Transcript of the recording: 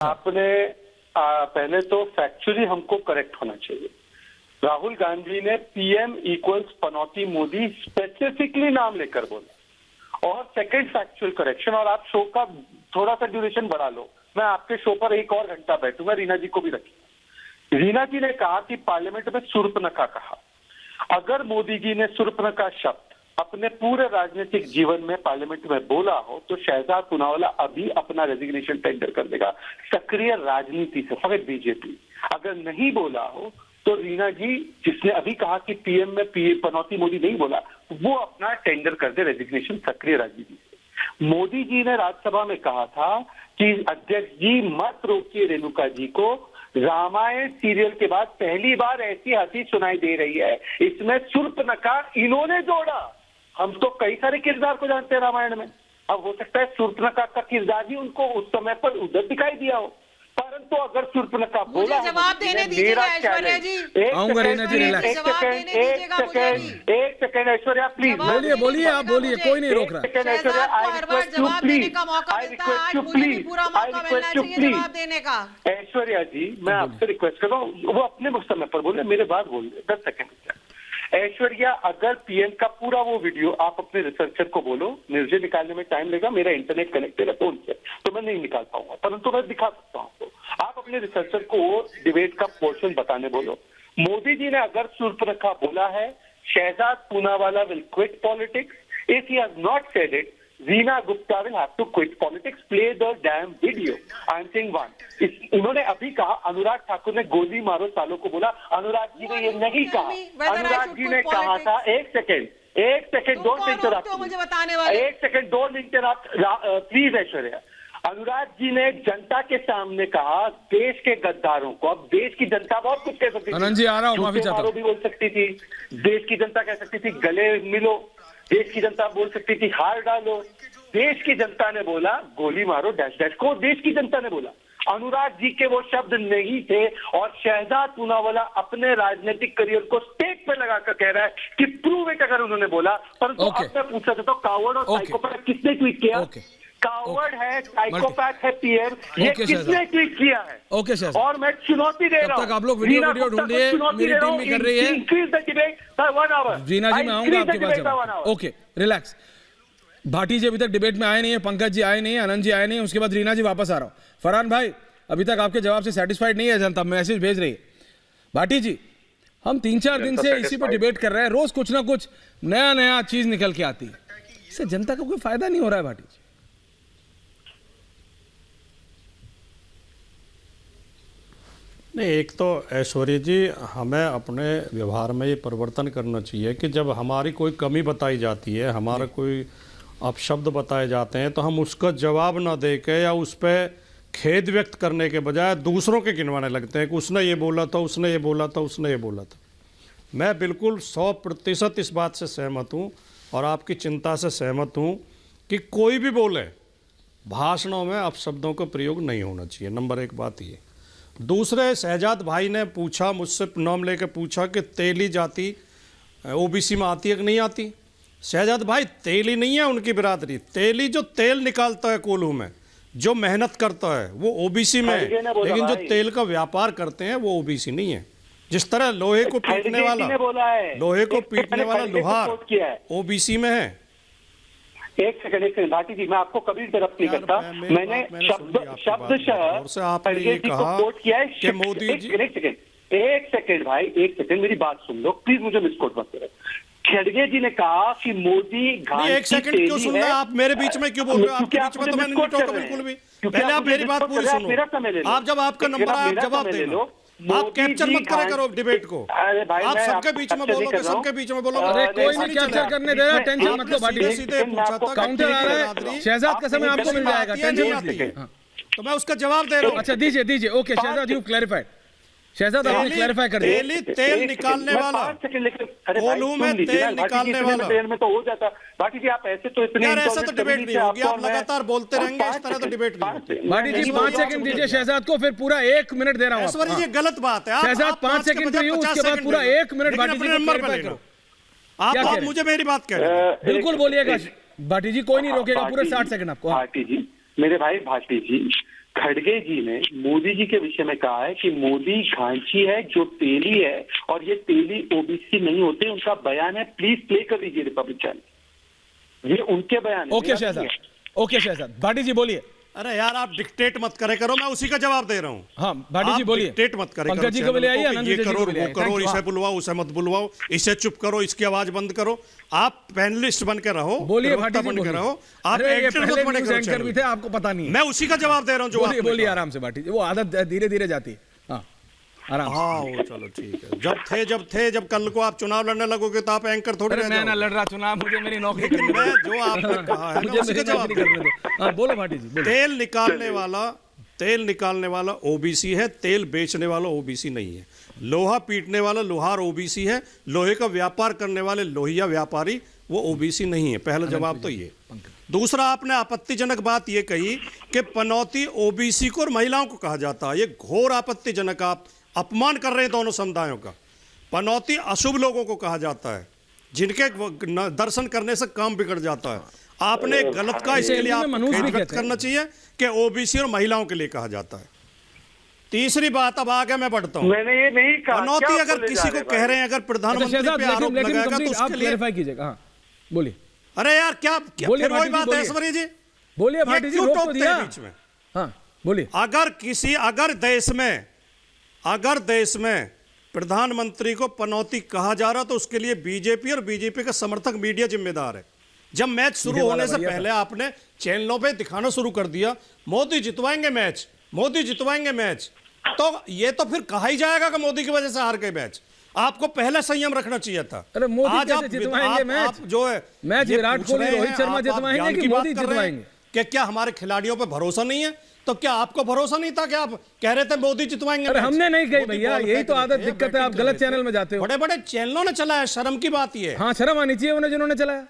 आपने पहले तो फैक्चुअली हमको करेक्ट होना चाहिए। राहुल गांधी ने पीएम इक्वल्स पनौती मोदी स्पेसिफिकली नाम लेकर बोला। और सेकंड फैक्चुअल करेक्शन, और आप शो का थोड़ा सा ड्यूरेशन बढ़ा लो, मैं आपके शो पर 1 और घंटा बैठूंगा, रीना जी को भी रखिए। रीना जी ने कहा कि पार्लियामेंट में शूर्पणखा कहा। अगर मोदी जी ने शूर्पणखा शब्द अपने पूरे राजनीतिक जीवन में पार्लियामेंट में बोला हो तो शहजाद पूनावाला अभी अपना रेजिग्नेशन टेंडर कर देगा सक्रिय राजनीति से, फकत बीजेपी। अगर नहीं बोला हो तो रीना जी, जिसने अभी कहा कि पीएम में पनौती मोदी नहीं बोला, वो अपना टेंडर कर दे रेजिग्नेशन सक्रिय राजनीति से। मोदी जी ने राज्यसभा में कहा था कि अध्यक्ष जी मत रोकिए रेणुका जी को, रामायण सीरियल के बाद पहली बार ऐसी हंसी सुनाई दे रही है, इसमें शूर्पणखा इन्होंने जोड़ा। हम तो कई सारे किरदार को जानते हैं रामायण में, अब हो सकता है शूर्पणखा का किरदार ही उनको उस समय पर उधर दिखाई दिया हो, परंतु अगर शूर्पणखा बोला, जवाब देने दीजिए ऐश्वर्या जी। एक सेकंड ऐश्वर्या प्लीज बोलिए बोलिए, आप बोलिए, कोई नहीं रोक रहा। Aishwarya I request you please, जवाब देने का। ऐश्वर्या जी मैं आपसे रिक्वेस्ट कर रहा हूँ, वो अपने समय पर बोले, मेरे बाद बोल 10 सेकंड। ऐश्वर्या, अगर पीएम का पूरा वो वीडियो आप अपने रिसर्चर को बोलो, मुझे निकालने में टाइम लगेगा, मेरा इंटरनेट कनेक्टेड है फोन से, तो मैं नहीं निकाल पाऊंगा, परंतु मैं दिखा सकता हूँ। तो आप अपने रिसर्चर को वो डिबेट का पोर्शन बताने बोलो। मोदी जी ने अगर शूर्पणखा बोला है, Shehzad Poonawalla will quit politics, if he has not said it, Reena Gupta will have to quit politics. Play the damn video. I'm saying one. उन्होंने अभी कहा अनुराग ठाकुर ने गोली मारो सालों को बोला, अनुराग जी ने ये नहीं कहा। अनुराग जी ने कहा था, एक सेकेंड डोंट इंटरप्ट, मुझे बताने वाले, एक second don't interrupt please Aishwarya. Anurag ji ने जनता के सामने कहा देश के गद्दारों को, अब देश की जनता बहुत कुछ कह सकती थी, आनंद जी आ रहा हूं, माफी चाहता हूं, भी बोल सकती थी, देश की जनता कह सकती थी गले मिलो, देश की जनता बोल सकती थी हार डालो, देश की जनता ने बोला गोली मारो डैश डैश को, देश की जनता ने बोला। अनुराग जी के वो शब्द नहीं थे, और शहजाद पूनावाला अपने राजनीतिक करियर को स्टेक पे लगाकर कह रहा है कि प्रूव इट अगर उन्होंने बोला। परंतु अब मैं पूछ सकता हूँ, कावर्ड और साइकोपैथ किसने ट्वीट किया? कावर्ड है, साइकोपैथ है पीएम, ये किसने ट्वीट किया है? ओके सर, और मैं चुनौती दे रहा हूं, तब तक आप लोग वीडियो ढूंढिए, मेरी टीम भी कर रही है। Increase the debate by 1 hour. Reena ji मैं आऊंगा आपके पास। Okay relax. भाटी जी अभी तक डिबेट में आए नहीं है, पंकज जी आए नहीं है, आनंद जी आए नहीं है, उसके बाद रीना जी वापस आ रहा हूं। फरहान भाई अभी तक आपके जवाब से सेटिस्फाइड नहीं है जनता, मैसेज भेज रही है। भाटी जी हम 3-4 दिन से इसी पे डिबेट कर रहे हैं, रोज कुछ ना कुछ नया चीज निकल के आती है, इससे जनता का कोई फायदा नहीं हो रहा है। भाटी जी नहीं, एक तो ऐश्वर्या जी हमें अपने व्यवहार में ये परिवर्तन करना चाहिए कि जब हमारी कोई कमी बताई जाती है, हमारा कोई अपशब्द बताए जाते हैं, तो हम उसका जवाब ना दे के या उस पर खेद व्यक्त करने के बजाय दूसरों के गिनवाने लगते हैं कि उसने ये बोला था, उसने ये बोला था, उसने ये बोला था। मैं बिल्कुल 100% इस बात से सहमत हूँ और आपकी चिंता से सहमत हूँ कि कोई भी बोले भाषणों में अपशब्दों का प्रयोग नहीं होना चाहिए। नंबर 1 बात ये। दूसरे, शहजाद भाई ने पूछा, मुझसे नाम लेकर पूछा कि तेली जाति ओबीसी में आती है कि नहीं आती। शहजाद भाई तेली नहीं है उनकी बिरादरी, तेली जो तेल निकालता है कोल्हू में, जो मेहनत करता है वो ओबीसी में है, लेकिन जो तेल का व्यापार करते हैं वो ओबीसी नहीं है। जिस तरह लोहे को पीटने वाला लोहार ओबीसी में है। एक सेकंड भाटी जी, मैं आपको कभी इंटरप्ट नहीं करता, मैंने शब्दशः आपने कहा कोट किया है कि मोदी जी। एक सेकंड भाई, एक सेकंड मेरी बात सुन लो प्लीज, मुझे मिसकोट मत करो। खड़गे जी ने कहा कि मोदी एक सेकंड क्यों सुन रहे हैं आप? मेरे बीच में क्यों बोल रहे हो? आपके बीच में तो मैं नहीं टोका बिल्कुल भी। पहले आप मेरी बात पूरी सुनो। आप जब आपका नंबर आए आप जवाब दे लो, आप कैप्चर मत करा करो डिबेट को। आप सबके बीच में बोलोगे, सबके बीच में बोलोगे। अरे कोई नहीं कैप्चर करने दे रहा, टेंशन मत लो भाटी। सीधे पूछा था, काउंटर आ रहा है, शहजाद का समय आपको मिल जाएगा, टेंशन मत लीजिए। तो मैं उसका जवाब दे रहा हूँ। अच्छा दीजिए। Okay Shehzad, you clarified. Shehzad आपने क्लैरिफाई कर दिया। तेल निकालने वाला, कोल्हू में तेल निकालने वाला में तो हो जाता। बाकी जी आप ऐसे तो इतने, यार ऐसा तो डिबेट नहीं होगी, आप लगातार बोलते रहेंगे, इस तरह तो डिबेट नहीं होती। भाटी जी 5 सेकंड दीजिए शहजाद को, फिर पूरा 1 मिनट दे रहा हूँ। ऐश्वर्या ये गलत बात है। शहजाद 5 सेकंड दीजिए, उसके बाद पूरा 1 मिनट भाटी जी को क्लैरिफाई करो। आप मुझे मेरी बात कह रहे हैं, बिल्कुल बोलिएगा भाटी जी, कोई नहीं रोकेगा, पूरे 60 सेकंड आपको। भाटी जी, मेरे भाई भाटी जी, खड़गे जी ने मोदी जी के विषय में कहा है कि मोदी घांची है जो तेली है और ये तेली ओबीसी नहीं होते, उनका बयान है, प्लीज प्ले कर दीजिए रिपब्लिक चैनल, ये उनके बयान है। ओके शहजाद, ओके शहजाद, भाटी जी बोलिए। अरे यार आप डिक्टेट मत करे करो, मैं उसी का जवाब दे रहा हूँ। हाँ भाटी जी बोलिए। डिक्टेट मत करे पंकज जी को भी ले आइए, आनंद ये जी करो को भी ले वो आइए। करो, Thank you, इसे हाँ। बुलवाओ उसे मत बुलवाओ, इसे चुप करो, इसकी आवाज बंद करो। आप पैनलिस्ट बन के रहो, बोलिए प्रवक्ता भाटी जी बन के बोलिए। रहो, आप अरे ये एडिटर पहले मत बने न्यूज़ करो एंकर भी चैनल। थे, आपको पता नहीं है। मैं उसी का जवाब दे रहा हूँ जो बोलिए आपने बोलिए कहा। आराम से भाटी जी, वो आदत धीरे धीरे जाती है। हाँ आराम से। हाँ वो चलो ठीक है। जब कल को आप चुनाव लड़ने लगोगे तो आप एंकर थोड़ी अरे रह मैं ना जाओगे। लड़ रहा चुनाव, मुझे मेरी नौकरी लेकिन करनी मैं है। जो आपने कहा है मुझे मैं उसी मेरी का जवाब नौकरी दे रहा करने हूँ। दो। हाँ बोलो भाटी जी बोलो। तेल निकालने वाला ओबीसी है, तेल बेचने वाला ओबीसी नहीं है। लोहा पीटने वाला लोहार ओबीसी है, लोहे का व्यापार करने वाले लोहिया व्यापारी वो ओबीसी नहीं है। पहला जवाब तो ये। दूसरा, आपने आपत्तिजनक बात ये कही कि पनौती ओबीसी को और महिलाओं को कहा जाता है, ये घोर आपत्तिजनक, आप अपमान कर रहे हैं दोनों समुदायों का। पनौती अशुभ लोगों को कहा जाता है, जिनके दर्शन करने से काम बिगड़ जाता है। आपने एक गलत कहा, इसके लिए आपको खेद व्यक्त करना चाहिए कि ओबीसी और महिलाओं के लिए कहा जाता है। तीसरी बात, अब आगे मैं बढ़ता हूं। मैंने ये नहीं कहा। पनौती क्या अगर बोले किसी जा को रहे कह भाई? रहे हैं, अगर प्रधानमंत्री शहजाद, पे लेकिन आरोप लेकिन लगाएगा तो कंप्लीट आप उसके लिए, क्लेरिफाई कीजिएगा। हाँ बोलिए। अरे यार क्या बोलिए फिर वही भाटी जी, बात है बोलिए। ऐश्वर्या जी, बोलिए भाटी जी, क्यों रोक तो टोकते दिया। हैं बीच में? हाँ बोलिए। अगर देश में प्रधानमंत्री को पनौती कहा जा रहा तो उसके लिए बीजेपी और बीजेपी का समर्थक मीडिया जिम्मेदार है। जब मैच शुरू होने से पहले आपने चैनलों पे दिखाना शुरू कर दिया मोदी जितवाएंगे मैच, मोदी जितवाएंगे मैच, तो ये तो फिर कहा ही जाएगा कि मोदी की वजह से हार गए मैच। आपको पहले संयम रखना चाहिए था। अरे मोदी आज कैसे जितवाएंगे मैच? आप जो है मैच ये विराट पूछ कोहली, रहे रोहित हैं, शर्मा आप जितवाएंगे ज्ञान कि की बात मोदी कर रहे हैं जितवाएंगे? क्या हमारे खिलाड़ियों पे भरोसा नहीं है? तो क्या आपको भरोसा नहीं था कि आप कह रहे थे मोदी जितवाएंगे? अरे हमने नहीं कही मोदी भैया, बॉल यही फेंक तो रहे आदत थे, दिक्कत है, आप बैटिंग कर गलत रहे थे। चैनल में जाते हो। बड़े बड़े चैनलों ने चलाया, शर्म की बात ये है। हाँ शर्म आनी चाहिए उन्हें जिन्होंने चलाया।